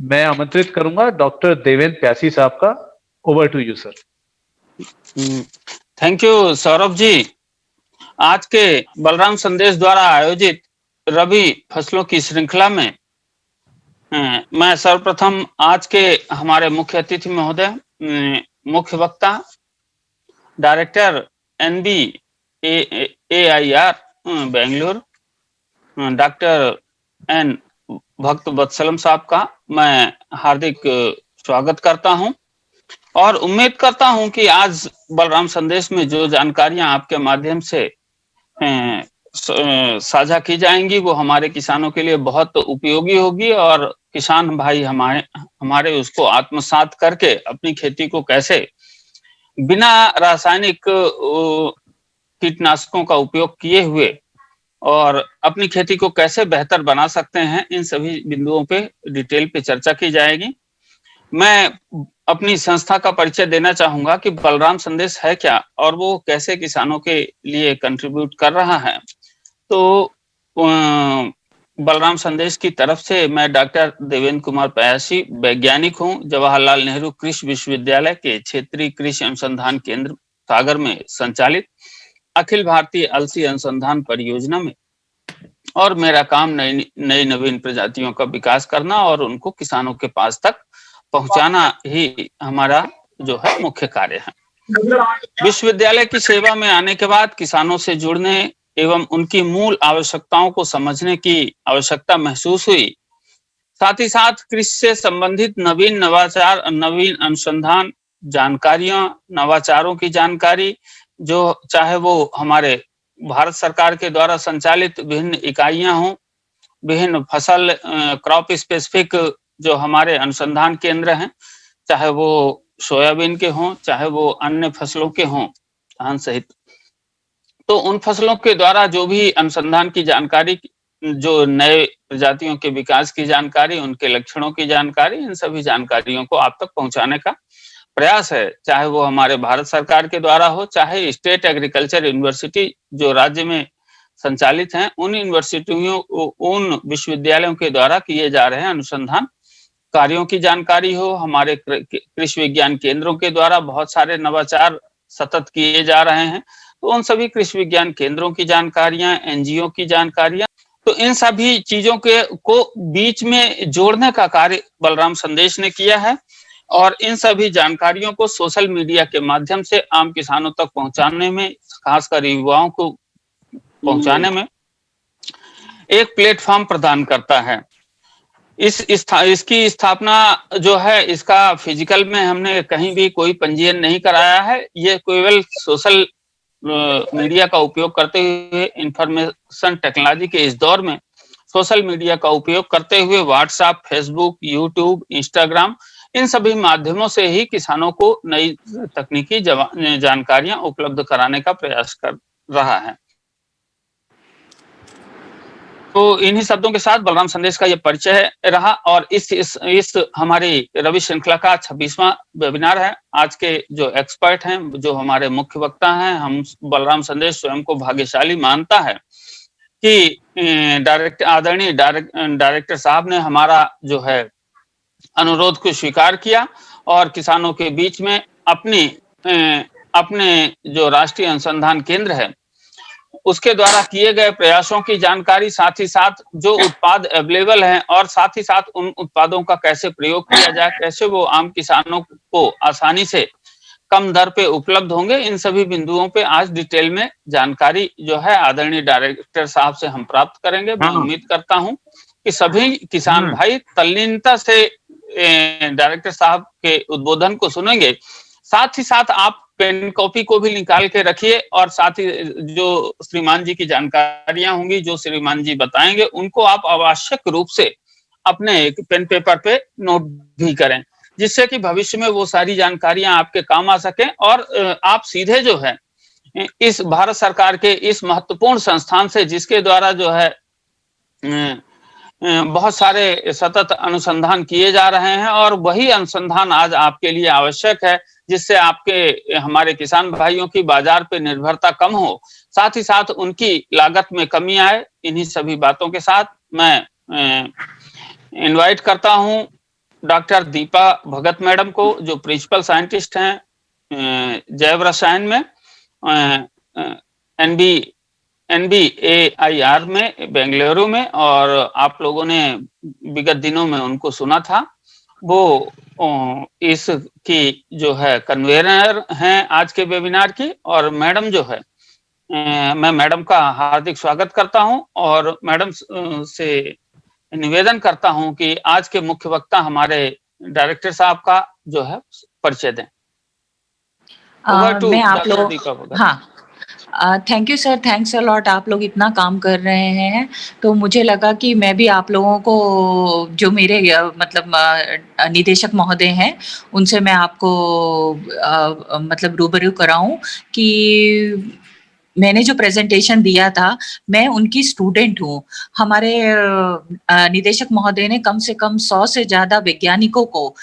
मैं आमंत्रित करूंगा डॉक्टर देवेंद्र प्यासी साहब का। Over to you sir. Thank you Saurabh ji. आज के बलराम संदेश द्वारा आयोजित रबी फसलों की श्रृंखला में मैं सर्वप्रथम आज के हमारे मुख्य अतिथि महोदय, मुख्य वक्ता, director NB AIR Bengaluru, doctor N Bhakta Vatsalam साहब का मैं हार्दिक स्वागत करता हूं और उम्मीद करता हूं कि आज बलराम संदेश में जो जानकारियां आपके माध्यम से साझा की जाएंगी वो हमारे किसानों के लिए बहुत उपयोगी होगी और किसान भाई हमारे उसको आत्मसात करके अपनी खेती को कैसे बिना रासायनिक कीटनाशकों का उपयोग किए हुए और अपनी खेती को कैसे बेहतर बना सकते हैं, इन सभी बिंदुओं पे डिटेल पे चर्चा की जाएगी। मैं अपनी संस्था का परिचय देना चाहूंगा कि बलराम संदेश है क्या और वो कैसे किसानों के लिए कंट्रीब्यूट कर रहा है। तो बलराम संदेश की तरफ से मैं डॉक्टर देवेंद्र कुमार प्यासी वैज्ञानिक हूं। जवाहरलाल नेहरू कृषि विश्वविद्यालय के क्षेत्रीय कृषि अनुसंधान केंद्र सागर में संचालित अखिल भारतीय अलसी अनुसंधान परियोजना में, और मेरा काम नई नवीन प्रजातियों का विकास करना और उनको किसानों के पास तक पहुंचाना ही हमारा जो है मुख्य कार्य है। विश्वविद्यालय की सेवा में आने के बाद किसानों से जुड़ने एवं उनकी मूल आवश्यकताओं को समझने की आवश्यकता महसूस हुई। साथ ही साथ कृषि से संबंधित नवीन नवाचार, नवीन अनुसंधान, जानकारियां, नवाचारों की जानकारी, जो चाहे वो हमारे भारत सरकार के द्वारा संचालित विभिन्न इकाइयां हों, विभिन्न फसल क्रॉप स्पेसिफिक जो हमारे अनुसंधान केंद्र हैं, चाहे वो सोयाबीन के हों, चाहे वो अन्य फसलों के हों, धान सहित, तो उन फसलों के द्वारा जो भी अनुसंधान की जानकारी, जो नए प्रजातियों के विकास की जानकारी, उनके लक्षणों की जानकारी, इन सभी जानकारियों को आप तक पहुंचाने का प्रयास है। चाहे वो हमारे भारत सरकार के द्वारा हो, चाहे स्टेट एग्रीकल्चर यूनिवर्सिटी जो राज्य में संचालित हैं, उन यूनिवर्सिटियों, उन विश्वविद्यालयों के द्वारा किए जा रहे हैं अनुसंधान कार्यों की जानकारी हो। हमारे कृषि विज्ञान केंद्रों के द्वारा बहुत सारे नवाचार सतत किए जा रहे हैं, तो उन सभी कृषि विज्ञान केंद्रों की जानकारियां, NGO की जानकारियां, तो इन सभी चीजों के को बीच में जोड़ने का कार्य बलराम संदेश ने किया है और इन सभी जानकारियों को सोशल मीडिया के माध्यम से आम किसानों तक पहुंचाने में, खासकर युवाओं को पहुंचाने में एक प्लेटफॉर्म प्रदान करता है। इसकी स्थापना जो है, इसका फिजिकल में हमने कहीं भी कोई पंजीयन नहीं कराया है। ये केवल सोशल मीडिया का उपयोग करते हुए, इंफॉर्मेशन टेक्नोलॉजी के इस दौर में सोशल मीडिया का उपयोग करते हुए व्हाट्सएप, फेसबुक, यूट्यूब, इंस्टाग्राम, इन सभी माध्यमों से ही किसानों को नई तकनीकी जानकारियां उपलब्ध कराने का प्रयास कर रहा है। तो इन्हीं शब्दों के साथ बलराम संदेश का ये परिचय रहा और इस हमारी रवि श्रृंखला का 26वां वेबिनार है। आज के जो एक्सपर्ट हैं, जो हमारे मुख्य वक्ता हैं, हम बलराम संदेश स्वयं को भाग्यशाली मानता है कि आदरणीय डायरेक्टर साहब ने हमारा जो है अनुरोध को स्वीकार किया और किसानों के बीच में अपने जो राष्ट्रीय अनुसंधान केंद्र है उसके द्वारा किए गए प्रयासों की जानकारी, साथ ही साथ जो उत्पाद अवेलेबल हैं और साथ ही साथ उन उत्पादों का कैसे प्रयोग किया जाए, कैसे वो आम किसानों को आसानी से कम दर पे उपलब्ध होंगे, इन सभी बिंदुओं पे आज डिटेल में जानकारी जो है आदरणीय डायरेक्टर साहब से हम प्राप्त करेंगे। मैं उम्मीद करता हूं कि सभी किसान भाई तल्लीनता से डायरेक्टर साहब के उद्बोधन को सुनेंगे। साथ ही साथ आप पेन कॉपी को भी निकाल के रखिए और साथ ही जो श्रीमान जी की जानकारियां होंगी, जो श्रीमान जी बताएंगे, उनको आप आवश्यक रूप से अपने पेन पेपर पे नोट भी करें, जिससे कि भविष्य में वो सारी जानकारियां आपके काम आ सकें और आप सीधे जो है इस भारत सरकार के इस महत्वपूर्ण संस्थान से, जिसके द्वारा जो है बहुत सारे सतत अनुसंधान किए जा रहे हैं और वही अनुसंधान आज आपके लिए आवश्यक है, जिससे आपके हमारे किसान भाइयों की बाजार पे निर्भरता कम हो, साथ ही साथ उनकी लागत में कमी आए। इन्हीं सभी बातों के साथ मैं इनवाइट करता हूं डॉक्टर दीपा भगत मैडम को, जो प्रिंसिपल साइंटिस्ट हैं जैव रसायन में, NBAIR में बेंगलुरु में, और आप लोगों ने विगत दिनों में उनको सुना था। वो इसकी जो है कन्वेनर हैं आज के वेबिनार की। और मैडम जो है, मैं मैडम का हार्दिक स्वागत करता हूं और मैडम से निवेदन करता हूं कि आज के मुख्य वक्ता हमारे डायरेक्टर साहब का जो है परिचय दें। ओवर टू मैं आप डॉक्टर लोग दीपा भगत। हाँ, thank you sir, thanks a lot. आप लोग इतना काम कर रहे हैं तो मुझे लगा कि मैं भी आप लोगों को, जो मेरे मतलब निदेशक महोदय हैं, उनसे मैं आपको मतलब रूबरू कराऊं कि मैंने जो प्रेजेंटेशन दिया था, मैं उनकी स्टूडेंट हूँ। हमारे निदेशक महोदय ने कम से कम 100 से ज़्यादा वैज्ञानिकों को,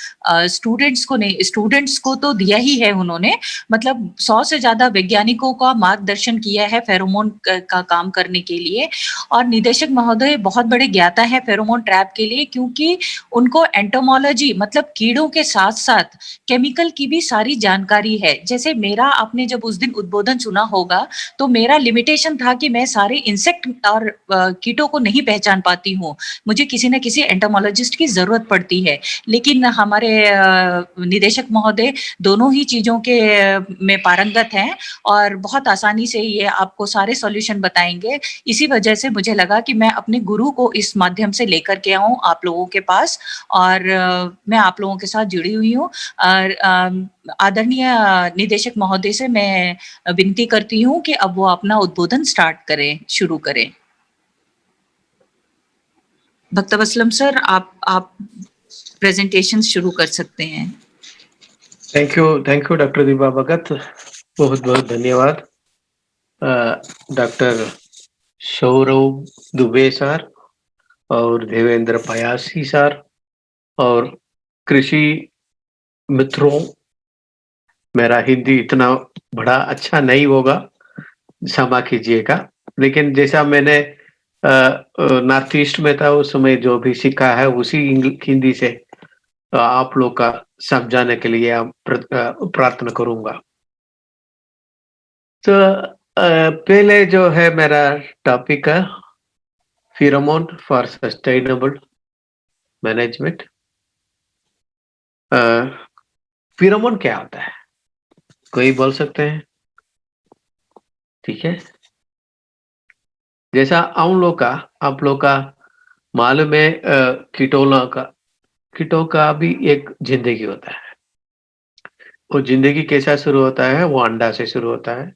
स्टूडेंट्स को नहीं, स्टूडेंट्स को तो दिया ही है उन्होंने, मतलब 100 से ज़्यादा वैज्ञानिकों का मार्गदर्शन किया है फेरोमोन का काम करने के लिए। और निदेशक महोदय बहुत बड़े ज्ञाता है फेरोमोन ट्रैप के लिए, क्योंकि उनको एंटोमोलॉजी मतलब कीड़ों के साथ-साथ केमिकल की भी सारी जानकारी है। जैसे मेरा, आपने जब उस दिन उद्बोधन सुना होगा, तो मेरा लिमिटेशन था कि मैं सारे इंसेक्ट और कीटों को नहीं पहचान पाती हूँ, मुझे किसी न किसी एंटोमोलॉजिस्ट की ज़रूरत पड़ती है। लेकिन हमारे निदेशक महोदय दोनों ही चीज़ों के में पारंगत हैं और बहुत आसानी से ये आपको सारे सॉल्यूशन बताएंगे। इसी वजह से मुझे लगा कि मैं अपने गुरु को इस माध्यम से लेकर के आऊँ आप लोगों के पास, और मैं आप लोगों के साथ जुड़ी हुई हूँ। आदरणीय निदेशक महोदय से मैं विनती करती हूँ कि अब वो अपना उद्बोधन शुरू करें। भक्तवत्सलम सर, आप प्रेजेंटेशन शुरू कर सकते हैं। थैंक यू डॉक्टर दीपा भगत, बहुत बहुत धन्यवाद। डॉक्टर सौरभ दुबे सर और देवेंद्र पयासी सर और कृषि मित्रों, मेरा हिंदी इतना बड़ा अच्छा नहीं होगा, क्षमा कीजिएगा। लेकिन जैसा मैंने नॉर्थ ईस्ट में था उस समय जो भी सीखा है उसी हिंदी से आप लोग का समझाने के लिए प्रार्थना करूंगा। तो पहले जो है मेरा टॉपिक है pheromone for sustainable management. Pheromone क्या होता है, कोई बोल सकते हैं? ठीक है, जैसा आप लोग का मालूम है, कीटों का भी एक जिंदगी होता है। वो जिंदगी कैसा शुरू होता है? वो अंडा से शुरू होता है,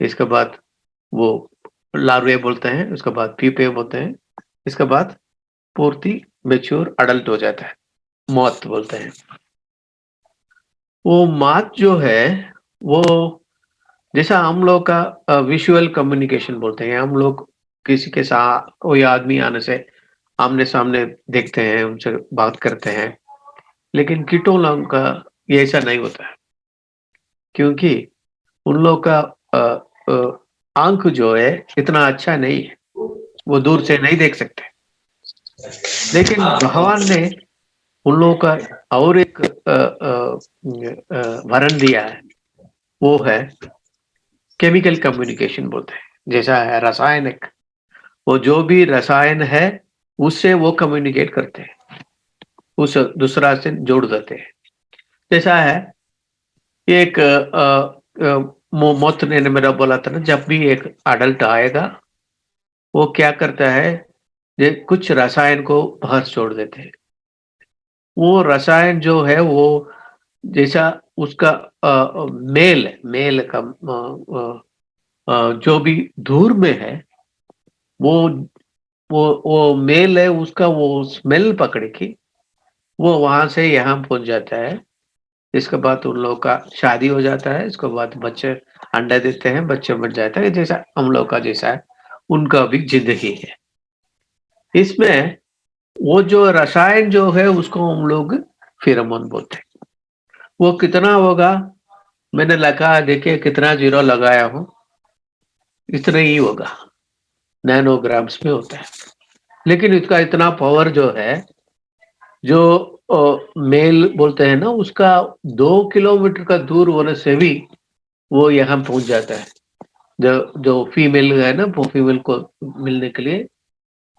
इसके बाद वो लार्वे बोलते हैं, उसके बाद पीपे बोलते हैं, इसके बाद पूर्ति मैच्योर अडल्ट हो जाता है, मौत बोलते हैं। वो मौत जो है वो, जैसा हम लोग का विजुअल कम्युनिकेशन बोलते हैं, हम लोग किसी के साथ कोई आदमी आने से आमने सामने देखते हैं, उनसे बात करते हैं, लेकिन कीटों लोगों का ये ऐसा नहीं होता है, क्योंकि उन लोग का आंख जो है इतना अच्छा नहीं है, वो दूर से नहीं देख सकते। लेकिन भगवान ने उन लोगों का और एक वरण दिया है, वो है केमिकल कम्युनिकेशन बोलते हैं। जैसा है रासायनिक, वो जो भी रसायन है उससे वो कम्युनिकेट करते हैं, उस दूसरा से जोड़ देते हैं। जैसा है एक मौत ने मेरा बोला था ना, जब भी एक अडल्ट आएगा वो क्या करता है, कुछ रसायन को बाहर छोड़ देते हैं। वो रसायन जो है वो जैसा उसका मेल का जो भी धूर में है, वो मेल है, उसका वो स्मेल पकड़ के वो वहां से यहाँ पहुंच जाता है। इसके बाद उन लोगों का शादी हो जाता है, इसके बाद बच्चे अंडा देते हैं, बच्चे बन जाते हैं, जैसा हम लोग का जैसा है उनका भी जिंदगी है। इसमें वो जो रसायन जो है उसको हम लोग फेरोमोन बोलते हैं। वो कितना होगा, मैंने लगा, देखिए कितना जीरो लगाया हूं, इतना ही होगा, नैनोग्राम्स में होता है। लेकिन इसका इतना पावर जो है, जो मेल बोलते हैं ना, उसका 2 किलोमीटर का दूर होने से भी वो यहाँ पहुंच जाता है। जो फीमेल है ना, वो फीमेल को मिलने के लिए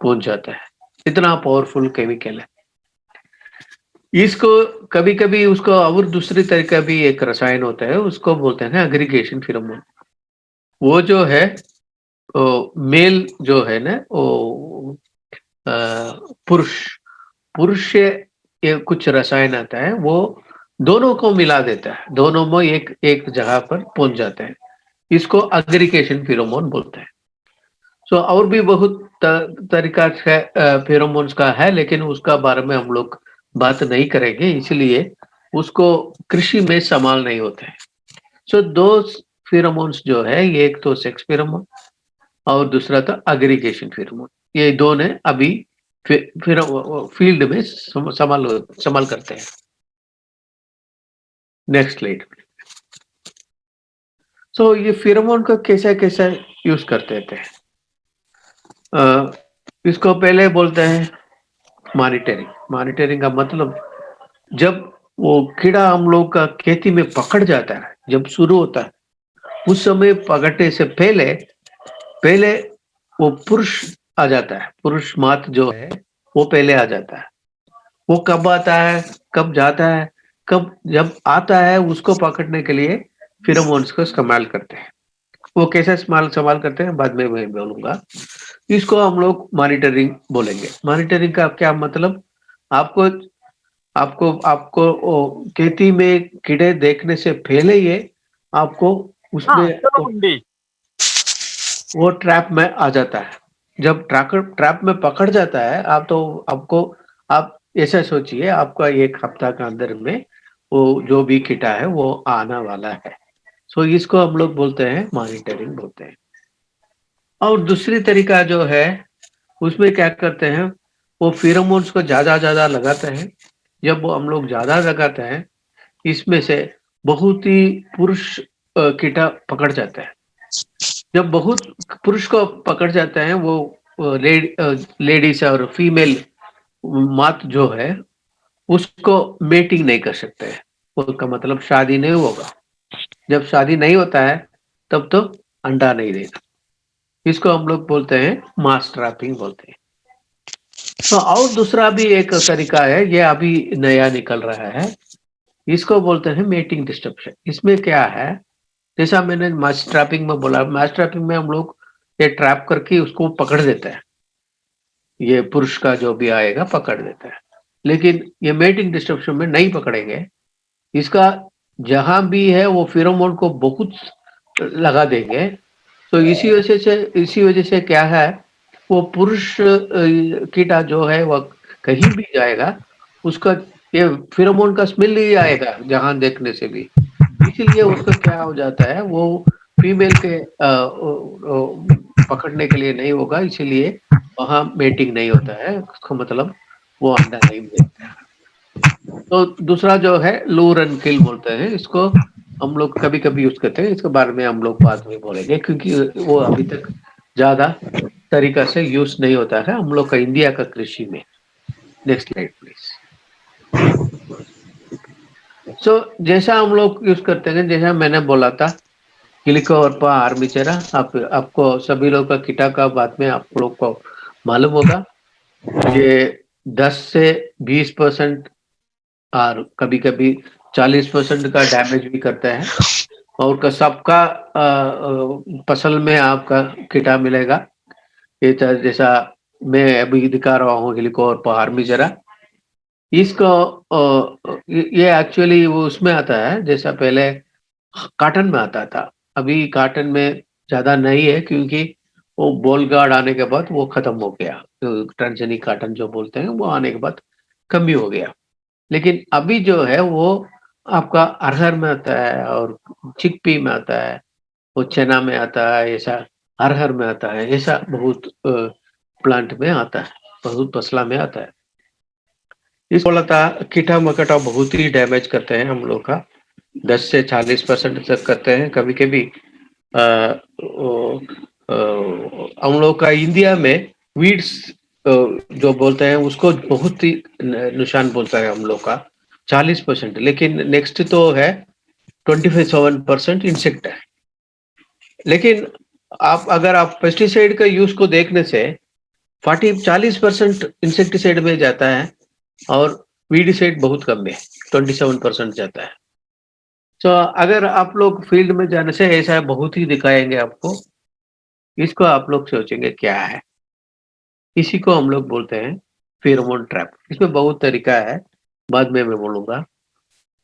पहुंच जाता है। इतना पावरफुल केमिकल है। इसको कभी-कभी उसको और दूसरी तरीका भी एक रसायन होता है, उसको बोलते हैं एग्रीगेशन फेरोमोन। वो जो है मेल जो है ना, वो पुरुष पुरुष से ये कुछ रसायन आता है, वो दोनों को मिला देता है, दोनों में एक एक जगह पर पहुंच जाते हैं। इसको एग्रीगेशन फेरोमोन बोलते हैं। सो और भी बहुत तरीका है फेरोमोन्स का है, लेकिन उसका बारे में हम लोग बात नहीं करेंगे, इसलिए उसको कृषि में इस्तेमाल नहीं होते हैं। सो 2 फेरोमोन्स जो है, ये एक तो सेक्स फेरोमोन और दूसरा था एग्रीगेशन फेरोमोन। ये दोनों अभी फिर फील्ड में संभाल करते हैं। Next slide. सो ये फेरोमोन को कैसे यूज करते थे? इसको पहले बोलते हैं मॉनिटरिंग। मॉनिटरिंग का मतलब जब वो कीड़ा हम लोग का खेती में पकड़ जाता है, जब शुरू होता है, उस समय पकड़ने से पहले वो पुरुष आ जाता है। पुरुष मात जो है वो पहले आ जाता है। वो कब आता है, कब जाता है, कब जब आता है उसको पकड़ने के लिए फेरोमोन्स को इस्तेमाल करते हैं। वो कैसे इस्तेमाल करते हैं बाद में मैं बोलूंगा। इसको हम लोग मॉनिटरिंग बोलेंगे। मॉनिटरिंग का क्या मतलब? आपको आपको आपको खेती में कीड़े देखने से पहले ये आपको उसमें वो ट्रैप में आ जाता है। जब ट्रैप में पकड़ जाता है आप ऐसा सोचिए, आपका 1 हफ्ता के अंदर में वो जो भी कीड़ा है वो आना वाला है। सो इसको हम लोग बोलते हैं मॉनिटरिंग बोलते हैं। और दूसरी तरीका जो है उसमें क्या करते हैं, वो फेरोमोन्स को ज्यादा लगाते हैं। जब वो हम लोग ज्यादा लगाते हैं, इसमें से बहुत ही पुरुष कीड़ा पकड़ जाता है। जब बहुत पुरुष को पकड़ जाता है, वो लेडीज और फीमेल मात जो है उसको मेटिंग नहीं कर सकते हैं। उसका मतलब शादी नहीं होगा। जब शादी नहीं होता है तब तो अंडा नहीं देगा। इसको हम लोग बोलते हैं मास ट्रैपिंग बोलते हैं। तो और दूसरा भी एक तरीका है, ये अभी नया निकल रहा है। इसको बोलते हैं मेटिंग डिस्टर्बेंस। इसमें क्या है, जैसा मैंने मास ट्रैपिंग में बोला, मास ट्रैपिंग में हम लोग ये ट्रैप करके उसको पकड़ देते हैं। ये पुरुष का जो भी आएगा पकड़ देता है। लेकिन ये मेटिंग डिस्टर्बेंस में नहीं पकड़ेंगे। इसका जहां भी है वो फेरोमोन को बहुत लगा देंगे। तो इसी वजह से क्या है, वो पुरुष कीड़ा जो है वो कहीं भी जाएगा, उसका ये फेरोमोन का स्मेल ही आएगा जहां देखने से भी। इसीलिए उसका क्या हो जाता है, वो फीमेल के पकड़ने के लिए नहीं होगा, इसीलिए वहां मेटिंग नहीं होता है। उसका मतलब वो अंडा नहीं देता है। तो दूसरा जो है लूर एंड किल बोलते हैं। इसको हम लोग कभी-कभी यूज करते हैं। इसके बारे में हम लोग बाद में बोलेंगे, क्योंकि वो अभी तक ज्यादा तरीका से यूज नहीं होता है हम लोग का इंडिया का कृषि में। Next slide please. सो जैसा हम लोग यूज करते हैं, जैसा मैंने बोला था, हेलिकोवर्पा आर्मीचेरा, आपको सभी लोग का कीटा का बाद में आप लोग को मालूम होगा। ये 10 से 20% और कभी-कभी 40% का डैमेज भी करता है। और सबका फसल में आपका कीटा मिलेगा। ये जैसा मैं अभी दिखा रहा हूँ हेलिकोवर्पा आर्मीचेरा। इसको ये एक्चुअली वो उसमें आता है, जैसा पहले कॉटन में आता था। अभी कॉटन में ज्यादा नहीं है, क्योंकि वो बॉल गार्ड आने के बाद वो खत्म हो गया। तो ट्रांसजेनिक कॉटन जो बोलते हैं वो आने के बाद कम ही हो गया। लेकिन अभी जो है वो आपका अरहर में आता है और चिकपी में आता है, वो चना में आता है, ऐसा अरहर में आता है, ऐसा बहुत प्लांट में आता है, बहुत फसला में आता है। इस बोला था कीटा मकोड़ा बहुत ही डैमेज करते हैं हम लोग का। 10 से 40% तक करते हैं कभी-कभी। हम लोग का इंडिया में वीड्स जो बोलते हैं उसको बहुत ही नुकसान बोलता है हम लोग का 40%, लेकिन नेक्स्ट तो है 25-7% इंसेक्ट है। लेकिन अगर आप पेस्टिसाइड का यूज को देखने से 40% इंसेक्टिसाइड में जाता है और वीडिसाइड बहुत कम में 27% जाता है। तो अगर आप लोग फील्ड में जाने से ऐसा बहुत ही दिखाएंगे आपको, इसको आप लोग सोचेंगे क्या है, इसी को हम लोग बोलते हैं फेरोमोन ट्रैप। इसमें बहुत तरीका है, बाद में मैं बोलूंगा।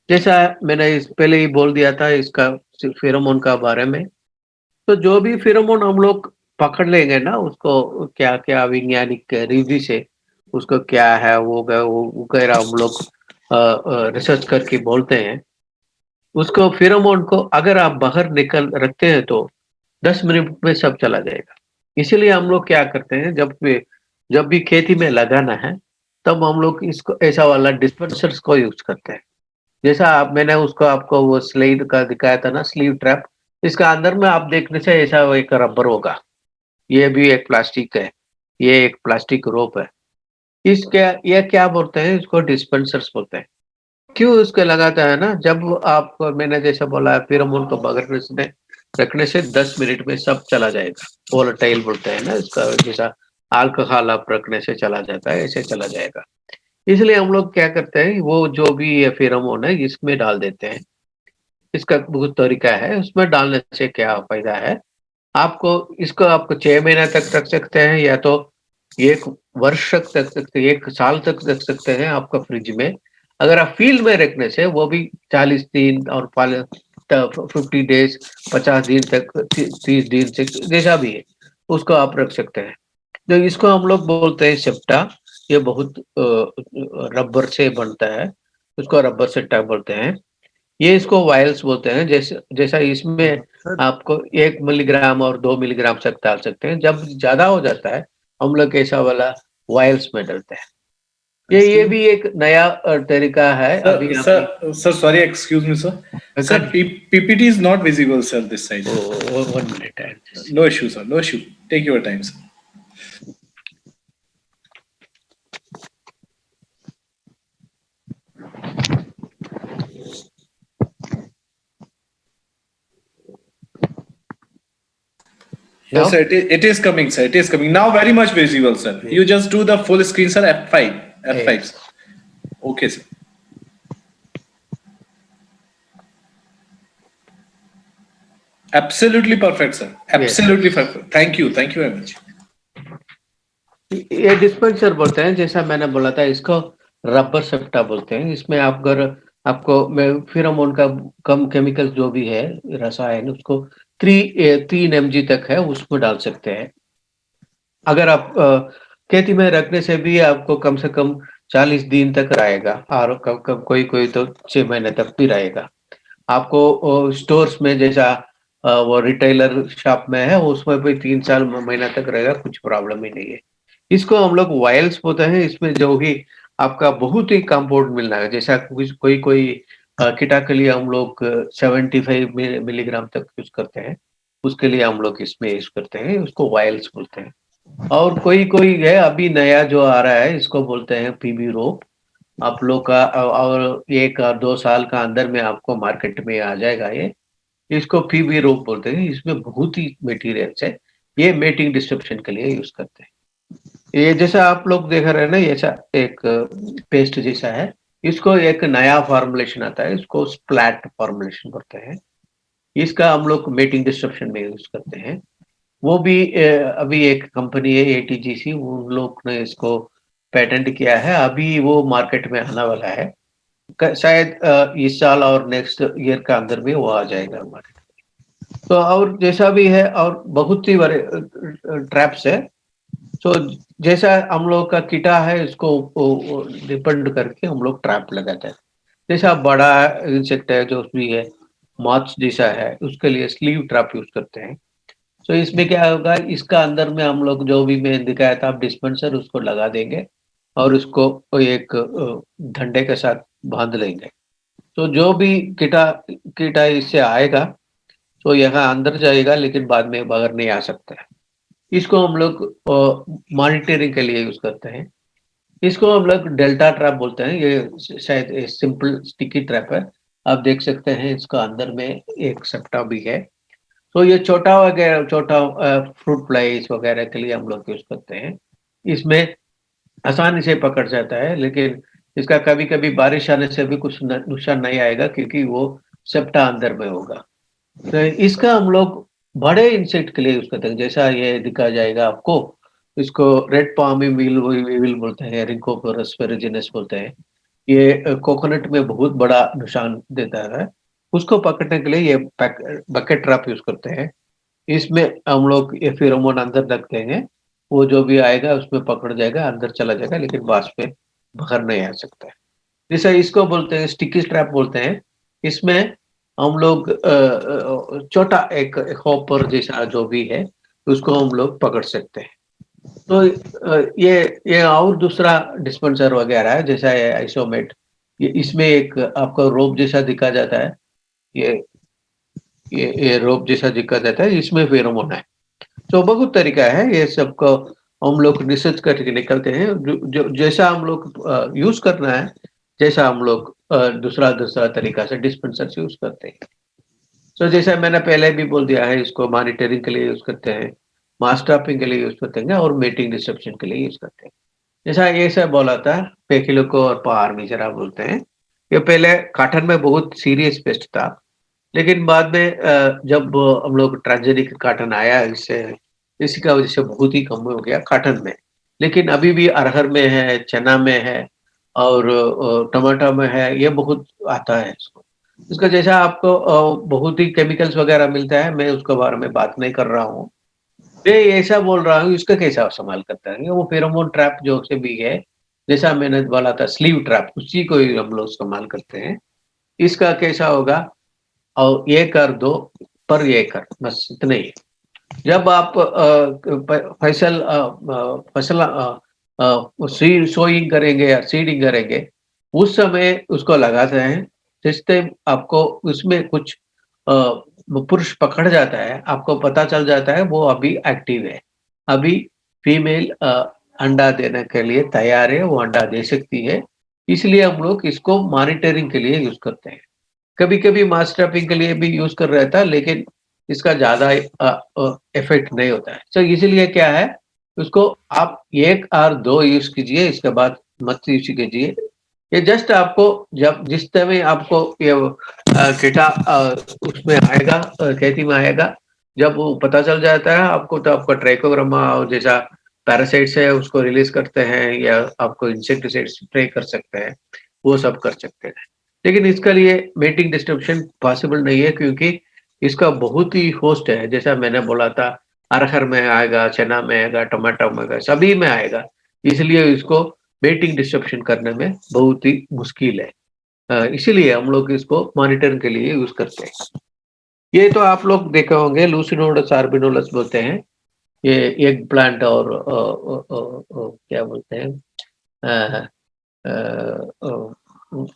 जैसा मैंने इस पहले ही बोल दिया था इसका फेरोमोन का बारे में, तो जो भी फेरोमोन हम लोग पकड़ लेंगे ना, उसको क्या क्या वैज्ञानिक रीति से उसको क्या है वो वगैरह हम लोग रिसर्च करके बोलते हैं। उसको फेरोमोन को अगर आप बाहर निकल रखते हैं तो 10 मिनट में सब चला जाएगा। इसीलिए हम लोग क्या करते हैं, जब भी खेती में लगाना है तब हम लोग इसको ऐसा वाला डिस्पेंसर्स को यूज करते हैं। जैसा मैंने उसको आपको वो स्लाइड का दिखाया था ना, स्लीव ट्रैप, इसका अंदर में आप देखने से ऐसा एक रबर होगा, ये भी एक प्लास्टिक है, ये एक प्लास्टिक रोप है। इसके ये क्या बोलते हैं, इसको डिस्पेंसर्स बोलते हैं। क्यों इसको लगाता है ना, जब आप मैंने जैसा बोला फेरोमोन को बगरने से रखने से 10 मिनट में सब चला जाएगा। वोलेटाइल बोलते हैं ना इसका, जैसा अल्कोहल आप रखने से चला जाता है ऐसे चला जाएगा। इसलिए हम लोग क्या करते हैं, वो जो भी ये फेरोमोन है इसमें डाल देते हैं। इसका बहुत तरीका है, उसमें डालने से क्या फायदा है आपको, इसको आपको 6 महीने तक रख सकते हैं या तो 1 वर्ष तक रख सकते हैं, 1 साल तक रख सकते हैं आपका फ्रिज में। अगर आप फील्ड में रखने से वो भी 40 दिन और 50 डेज 50 दिन तक 30 दिन तक जैसा भी है उसको आप रख सकते हैं। तो इसको हम लोग बोलते हैं सेप्टा। ये बहुत रबर से बनता है, उसको रबर सेप्टा बोलते हैं। ये इसको वायल्स बोलते हैं। जैसे जैसा इसमें आपको 1 मिलीग्राम और 2 मिलीग्राम तक डाल सकते हैं। जब ज्यादा हो जाता है हम लोग ऐसा वाला वायल्स में डालते हैं। ये भी एक नया तरीका है। अभी Sir, sorry, excuse me, sir. Sir, PPT is not visible, sir, this side. 1 minute. No issue, sir. No issue. Take your time, sir. Yes, sir. It is coming, sir. It is coming now. Very much visible, sir. You just do the full screen, sir. F5. F5. Sir. Okay, sir. Absolutely perfect, sir. Absolutely perfect. Thank you. Thank you very much. ये dispenser बोलते हैं, जैसा मैंने बोला था इसको rubber septa बोलते हैं। इसमें आप अगर आपको फेरोमोन का कम केमिकल जो भी है रसायन, उसको 3 mg तक है उसमें डाल सकते हैं। अगर आप खेती में रखने से भी आपको कम से कम 40 दिन तक रहेगा और कोई तो 6 महीने तक भी रहेगा। आपको स्टोर्स में जैसा वो रिटेलर शॉप में है उसमें भी 3 महीना तक रहेगा, कुछ प्रॉब्लम ही नहीं है। इसको हम लोग वायल्स बोलते हैं। इसमें जो भी आपका बहुत ही कंपाउंड मिलना है, जैसा कोई कीटा के लिए हम लोग 75 मिलीग्राम तक यूज करते हैं, उसके लिए हम लोग इसमें यूज करते हैं, उसको वायल्स बोलते हैं। और कोई है अभी नया जो आ रहा है इसको बोलते हैं पीबी रोप। आप लोग का और 1-2 साल का अंदर में आपको मार्केट में आ जाएगा ये। इसको पीबी रोप बोलते हैं। इसमें बहुत ही मटेरियल्स है, ये मेटिंग डिस्ट्रप्शन के लिए यूज करते हैं। ये जैसा आप लोग देख रहे हैं ना, ऐसा एक पेस्ट जैसा है, इसको एक नया फॉर्मुलेशन आता है, इसको स्प्लैट फॉर्मुलेशन बोलते हैं। इसका हम लोग मेटिंग डिस्ट्रप्शन में यूज करते हैं। वो भी अभी एक कंपनी है एटीजीसी, उन लोग ने इसको पेटेंट किया है। अभी वो मार्केट में आने वाला है, शायद इस साल और नेक्स्ट ईयर का अंदर में वो आ जाएगा मार्केट में। तो और जैसा भी है और बहुत ही बड़े ट्रैप्स है। तो जैसा हम लोग का कीटा है इसको डिपेंड करके हम लोग ट्रैप लगाते हैं। जैसा बड़ा इंसेक्ट है जो भी है मॉथ्स जैसा है, उसके लिए स्लीव ट्रैप यूज करते हैं। तो इसमें क्या होगा, इसका अंदर में हम लोग जो भी मैं दिखाया था डिस्पेंसर उसको लगा देंगे और उसको एक डंडे के साथ बांध लेंगे। तो जो भी कीटा इससे आएगा तो यहाँ अंदर जाएगा, लेकिन बाद में बाहर नहीं आ सकता है। इसको हम लोग मॉनिटरिंग के लिए यूज करते हैं। इसको हम लोग डेल्टा ट्रैप बोलते हैं। ये शायद सिंपल स्टिकी ट्रैप है। आप देख सकते हैं इसका अंदर में एक सट्टा भी है। तो ये छोटा वगैरह छोटा फ्रूट फ्लाइज वगैरह के लिए हम लोग यूज करते हैं। इसमें आसानी से पकड़ जाता है, लेकिन इसका कभी-कभी बारिश आने से भी कुछ नुकसान नहीं आएगा, क्योंकि वो सट्टा अंदर में होगा। तो इसका हम लोग बड़े इंसेक्ट के लिए यूज करते हैं, जैसा ये दिखा जाएगा आपको। इसको रेड पामी वीविल बोलते हैं, रिंकोफोरस फेरुजिनस बोलते हैं। ये कोकोनट में बहुत बड़ा नुकसान देता है। उसको पकड़ने के लिए ये बकेट ट्रैप यूज करते हैं। इसमें हम लोग ये फेरोमोन अंदर रख देंगे, वो जो भी आएगा उसमें पकड़ जाएगा, अंदर चला जाएगा, लेकिन बाहर में बाहर नहीं आ सकता है। जैसे इसको बोलते हैं स्टिकी ट्रैप बोलते हैं। इसमें हम लोग छोटा एक हॉपर जैसा जो भी है उसको हम लोग पकड़ सकते हैं। तो ये और दूसरा डिस्पेंसर वगैरह है, जैसा ये आइसोमेट। ये इसमें एक आपका रोप जैसा दिखा जाता है। ये ये रोप जैसा दिखा जाता है, इसमें फेरोमोन है। तो बहुत तरीका है, ये सबको हम लोग रिसर्च करके निकलते हैं। जो जैसा हम लोग यूज करना है, जैसा हम लोग दूसरा दूसरा तरीका से डिस्पेंसर यूज करते हैं। तो जैसा मैंने पहले भी बोल दिया है, इसको मॉनिटरिंग के लिए यूज करते हैं, मास ट्रैपिंग के लिए यूज करते हैं, और मेटिंग रिसेप्शन के लिए यूज करते हैं। जैसा ये सब बोला था, पेकिलोको और पहाड़ मिजरा बोलते हैं। ये पहले कॉटन में बहुत सीरियस पेस्ट था, लेकिन बाद में जब हम लोग ट्रांसजेनिक कॉटन आया, इसी का वजह से बहुत ही कम हो गया कॉटन में। लेकिन अभी भी अरहर में है, चना में है, और टमाटर में है, ये बहुत आता है इसको। इसका जैसा आपको बहुत ही केमिकल्स वगैरह मिलता है, मैं उसके बारे में बात नहीं कर रहा हूँ। मैं ऐसा बोल रहा हूँ इसका कैसा इस्तेमाल करता है। वो फेरोमोन ट्रैप जो से भी है, जैसा मैंने बोला था स्लीव ट्रैप, उसी को ही हम लोग इस्तेमाल करते हैं। इसका कैसा होगा, और ये कर दो पर ये कर, बस इतना ही। जब आप फसल सोइंग करेंगे या सीडिंग करेंगे, उस समय उसको लगाते हैं। जिस टाइम आपको उसमें कुछ पुरुष पकड़ जाता है, आपको पता चल जाता है वो अभी एक्टिव है, अभी फीमेल अंडा देने के लिए तैयार है, वो अंडा दे सकती है। इसलिए हम लोग इसको मॉनिटरिंग के लिए यूज करते हैं। कभी-कभी मास ट्रैपिंग के लिए भी यूज कर रहा था, लेकिन इसका ज़्यादा इफ़ेक्ट नहीं होता है। तो इसीलिए क्या है, उसको आप 1 और 2 यूज़ कीजिए, इसके बाद मत यूज़ कीजिए। ये जस्ट आपको जब जिस समय आपको ये कीटा उसमें आएगा, खेती में आएगा, जब वो पता चल जाता है आपको, तो आपका ट्राइकोग्रामा और जैसा पैरासाइट्स है उसको रिलीज़ करते हैं, या आपको इंसेक्टिसाइड स्प्रे कर सकते हैं, वो सब कर सकते हैं। लेकिन इसके लिए मेटिंग डिस्ट्रीब्यूशन पॉसिबल नहीं है, क्योंकि इसका बहुत ही होस्ट है। जैसा मैंने बोला था, अरहर में आएगा, चना में आएगा, टमाटर में आएगा, सभी में आएगा। इसलिए इसको मेटिंग डिस्ट्रीब्यूशन करने में बहुत ही मुश्किल है। इसीलिए हम लोग इसको मॉनिटरिंग के लिए यूज करते हैं। ये तो आप लोग देखे होंगे, लूसिनोडस आर्बिनोलस बोलते हैं। ये एग प्लांट और क्या बोलते हैं, अ,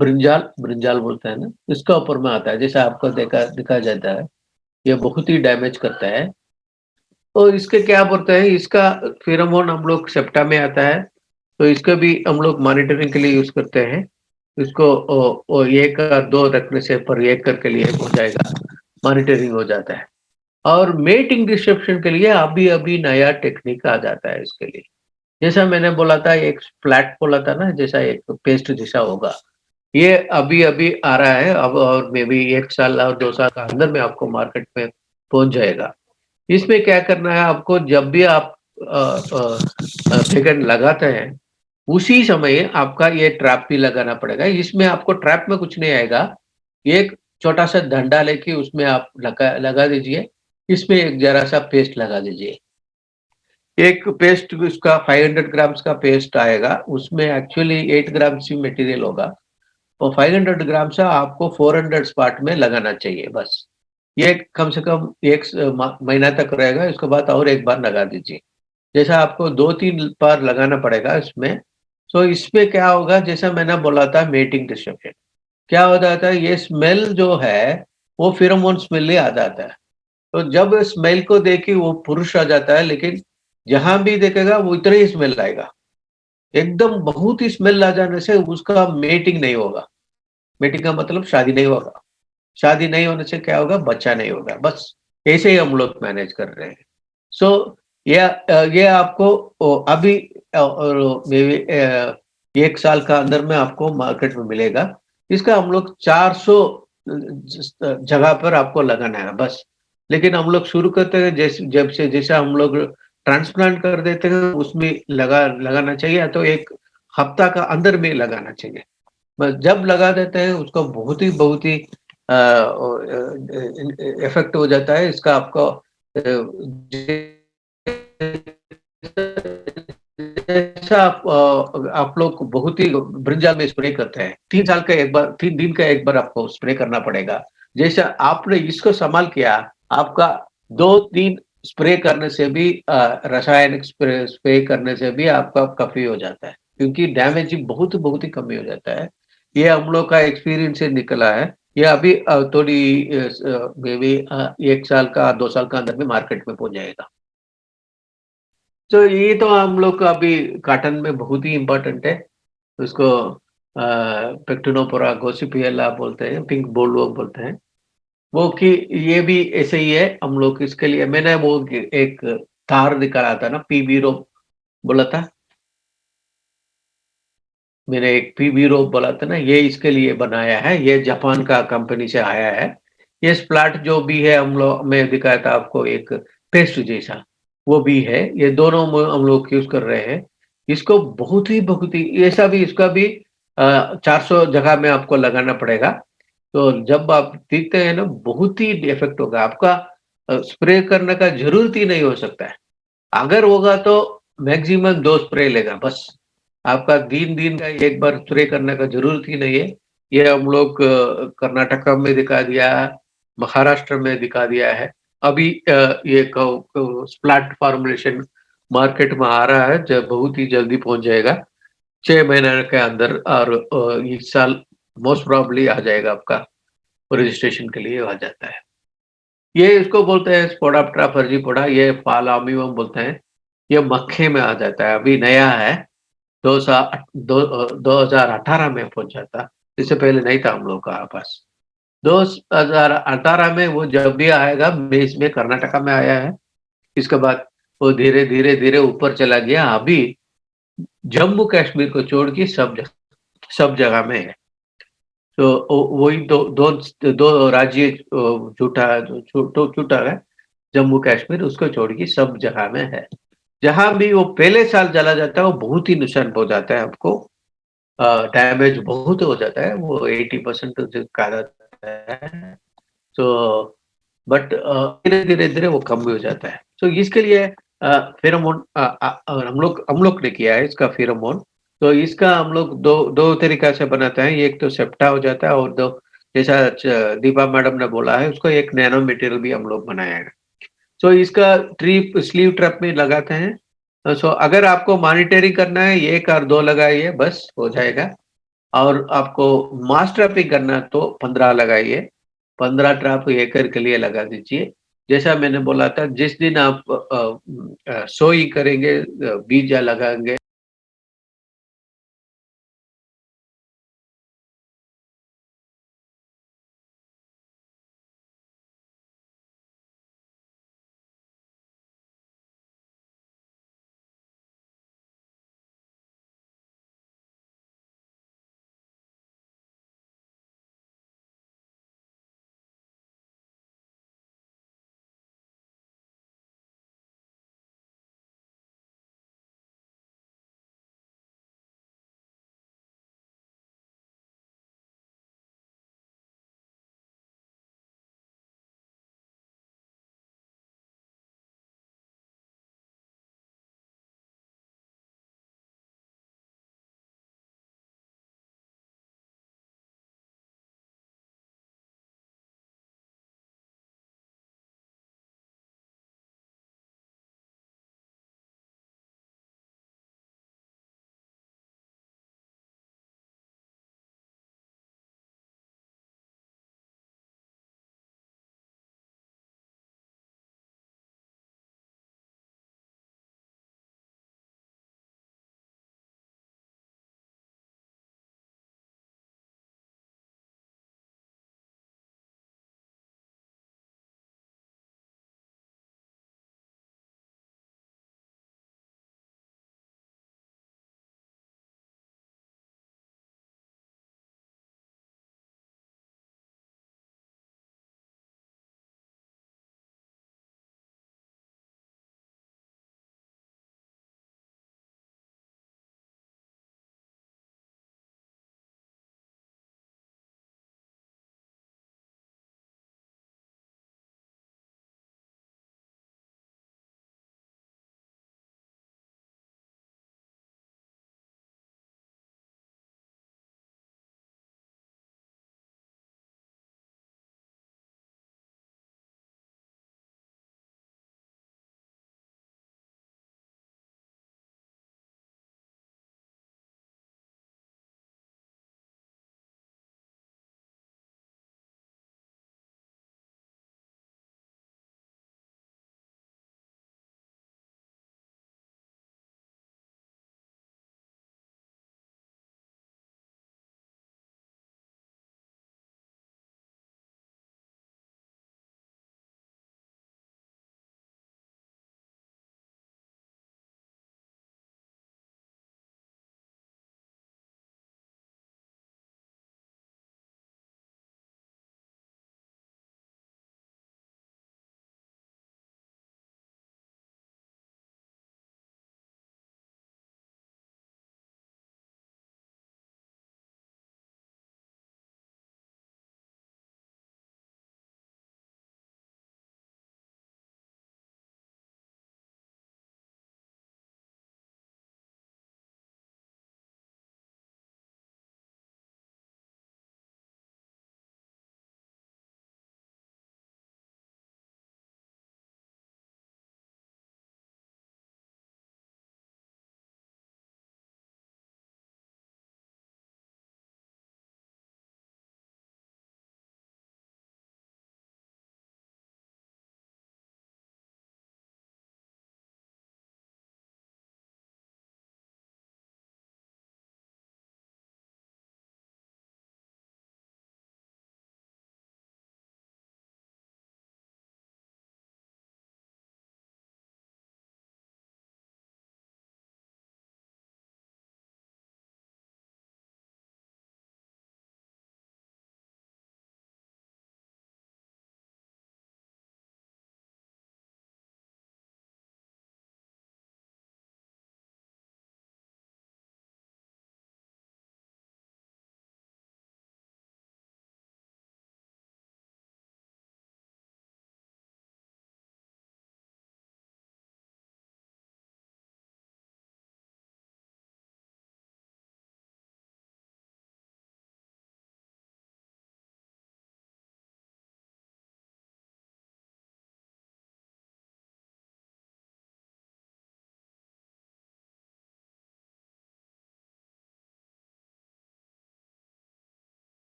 ब्रिंजाल ब्रिंजाल बोलते हैं ना, इसका ऊपर में आता है। जैसा आपको दिखा जाता है, ये बहुत ही डैमेज करता है। और इसके क्या बोलते हैं, इसका फेरोमोन हम लोग सेप्टा में आता है, तो इसका भी हम लोग मॉनिटरिंग के लिए यूज करते हैं। इसको 1 और 2 रखने से पर 1 करके लिए हो जाएगा, मॉनिटरिंग हो जाता है। और मेटिंग रिसेप्शन के लिए अभी नया टेक्निक आ जाता है इसके लिए। जैसा मैंने बोला था, एक फ्लैट बोला था ना, जैसा एक पेस्ट जैसा होगा, ये अभी आ रहा है अब, और मे बी 1 साल और 2 साल के अंदर में आपको मार्केट में पहुंच जाएगा। इसमें क्या करना है आपको, जब भी आप बैगन लगाते हैं, उसी समय आपका ये ट्रैप भी लगाना पड़ेगा। इसमें आपको ट्रैप में कुछ नहीं आएगा, एक छोटा सा डंडा लेके उसमें आप लगा दीजिए, इसमें एक जरा सा पेस्ट लगा दीजिए। एक पेस्ट उसका 500 ग्राम्स का पेस्ट आएगा, उसमें एक्चुअली 8 ग्राम्स ही मटेरियल होगा, और 500 ग्राम से आपको 400 स्पॉट में लगाना चाहिए बस। ये कम से कम 1 महीना तक रहेगा, उसके बाद और एक बार लगा दीजिए। जैसा आपको 2-3 बार लगाना पड़ेगा इसमें। सो इसमें क्या होगा, जैसा मैंने बोला था मेटिंग डिस्ट्रप्शन, क्या हो जाता है, ये स्मेल जो है वो फेरोमोन स्मेल ही आ जाता है। तो जब स्मेल को देखी वो पुरुष आ जाता है, लेकिन जहां भी देखेगा वो इतना ही स्मेल आएगा, एकदम बहुत ही स्मेल आ जाने से उसका मेटिंग नहीं होगा। मेटिंग का मतलब शादी नहीं होगा, शादी नहीं होने से क्या होगा, बच्चा नहीं होगा। बस ऐसे ही हम लोग मैनेज कर रहे हैं। सो ये आपको अभी और मे बी 1 साल का अंदर में आपको मार्केट में मिलेगा। इसका हम लोग 400 जगह पर आपको लगाना है बस। लेकिन हम लोग शुरू करते हैं जैसा हम लोग ट्रांसप्लांट कर देते हैं उसमें लगाना चाहिए, तो 1 हफ्ता का अंदर में लगाना चाहिए। बस जब लगा देते हैं उसको बहुत ही इफेक्ट हो जाता है इसका आपको। जैसा आप लोग बहुत ही ब्रिंजल में स्प्रे करते हैं, 3 दिन का एक बार आपको स्प्रे करना पड़ेगा। जैसा आपने इसको संभाल किया, आपका 2-3 स्प्रे करने से भी रासायनिक स्प्रे करने से भी आपका काफी हो जाता है, क्योंकि डैमेज बहुत ही कमी हो जाता है। ये हम लोग का एक्सपीरियंस से निकला है। ये अभी थोड़ी मे बी 1 साल का 2 साल का अंदर में मार्केट में पहुंच जाएगा। तो ये तो हम लोग का अभी कॉटन में बहुत ही इम्पोर्टेंट है। उसको पेक्टिनोपोरा गोसिपियला बोलते हैं, पिंक बोलवर्म बोलते हैं। वो कि ये भी ऐसे ही है। हम लोग इसके लिए मैंने वो एक तार निकाला था ना, पीबी रोप बोला था। मैंने एक पीबी रोप बोला था ना, ये इसके लिए बनाया है। ये जापान का कंपनी से आया है। ये स्प्लैट जो भी है हम लोग, मैं दिखाया था आपको एक पेस्ट जैसा, वो भी है। ये दोनों हम लोग यूज कर रहे हैं। इसको बहुत ही ऐसा भी इसका भी 400 जगह में आपको लगाना पड़ेगा। तो जब आप देखते हैं ना, बहुत ही इफेक्ट होगा आपका। स्प्रे करने का जरूरत ही नहीं हो सकता है। अगर होगा तो मैक्सिमम 2 स्प्रे लेगा बस। आपका दिन का एक बार स्प्रे करने का जरूरत ही नहीं है। ये हम लोग कर्नाटका में दिखा दिया, महाराष्ट्र में दिखा दिया है। अभी ये स्प्लैट फॉर्मुलेशन मार्केट में आ रहा है, जो बहुत ही जल्दी पहुंच जाएगा 6 महीने के अंदर। और इस साल मोस्ट प्रॉब्ली आ जाएगा आपका, रजिस्ट्रेशन के लिए आ जाता है। ये इसको बोलते हैं स्पोडाप्टेरा फर्जीपोडा, ये पालामीवम बोलते हैं। ये मक्खे में आ जाता है, अभी नया है। 2018 में पहुंच जाता, इससे पहले नहीं था हम लोग का पास। 2018 में वो जब भी आएगा, इसमें कर्नाटका में आया है। इसके बाद वो धीरे धीरे ऊपर चला गया। अभी जम्मू कश्मीर को छोड़ के सब जगह में है। तो वही दो राज्य छूटा है, जम्मू कश्मीर, उसको छोड़ के सब जगह में है। जहां भी वो पहले साल चला जाता है वो बहुत ही नुकसान हो जाता है आपको। डैमेज बहुत हो जाता है, वो 80% कहा जाता है। तो बट धीरे धीरे वो कम भी हो जाता है। तो इसके लिए फेरोमोन हम लोग ने किया है इसका फेरोमोन। तो इसका हम लोग दो तरीका से बनाते हैं। एक तो सेप्टा हो जाता है, और दो जैसा दीपा मैडम ने बोला है, उसको एक नैनो मटेरियल भी हम लोग बनाया है। सो इसका ट्रिप स्लीव ट्रैप में लगाते हैं। सो अगर आपको मॉनिटरिंग करना है, 1 और 2 लगाइए बस हो जाएगा। और आपको मास ट्रैपिंग करना है तो 15 लगाइए। 15 ट्रैप एकड़ के लिए लगा दीजिए। जैसा मैंने बोला था, जिस दिन आप सोई करेंगे, बीज लगाएंगे,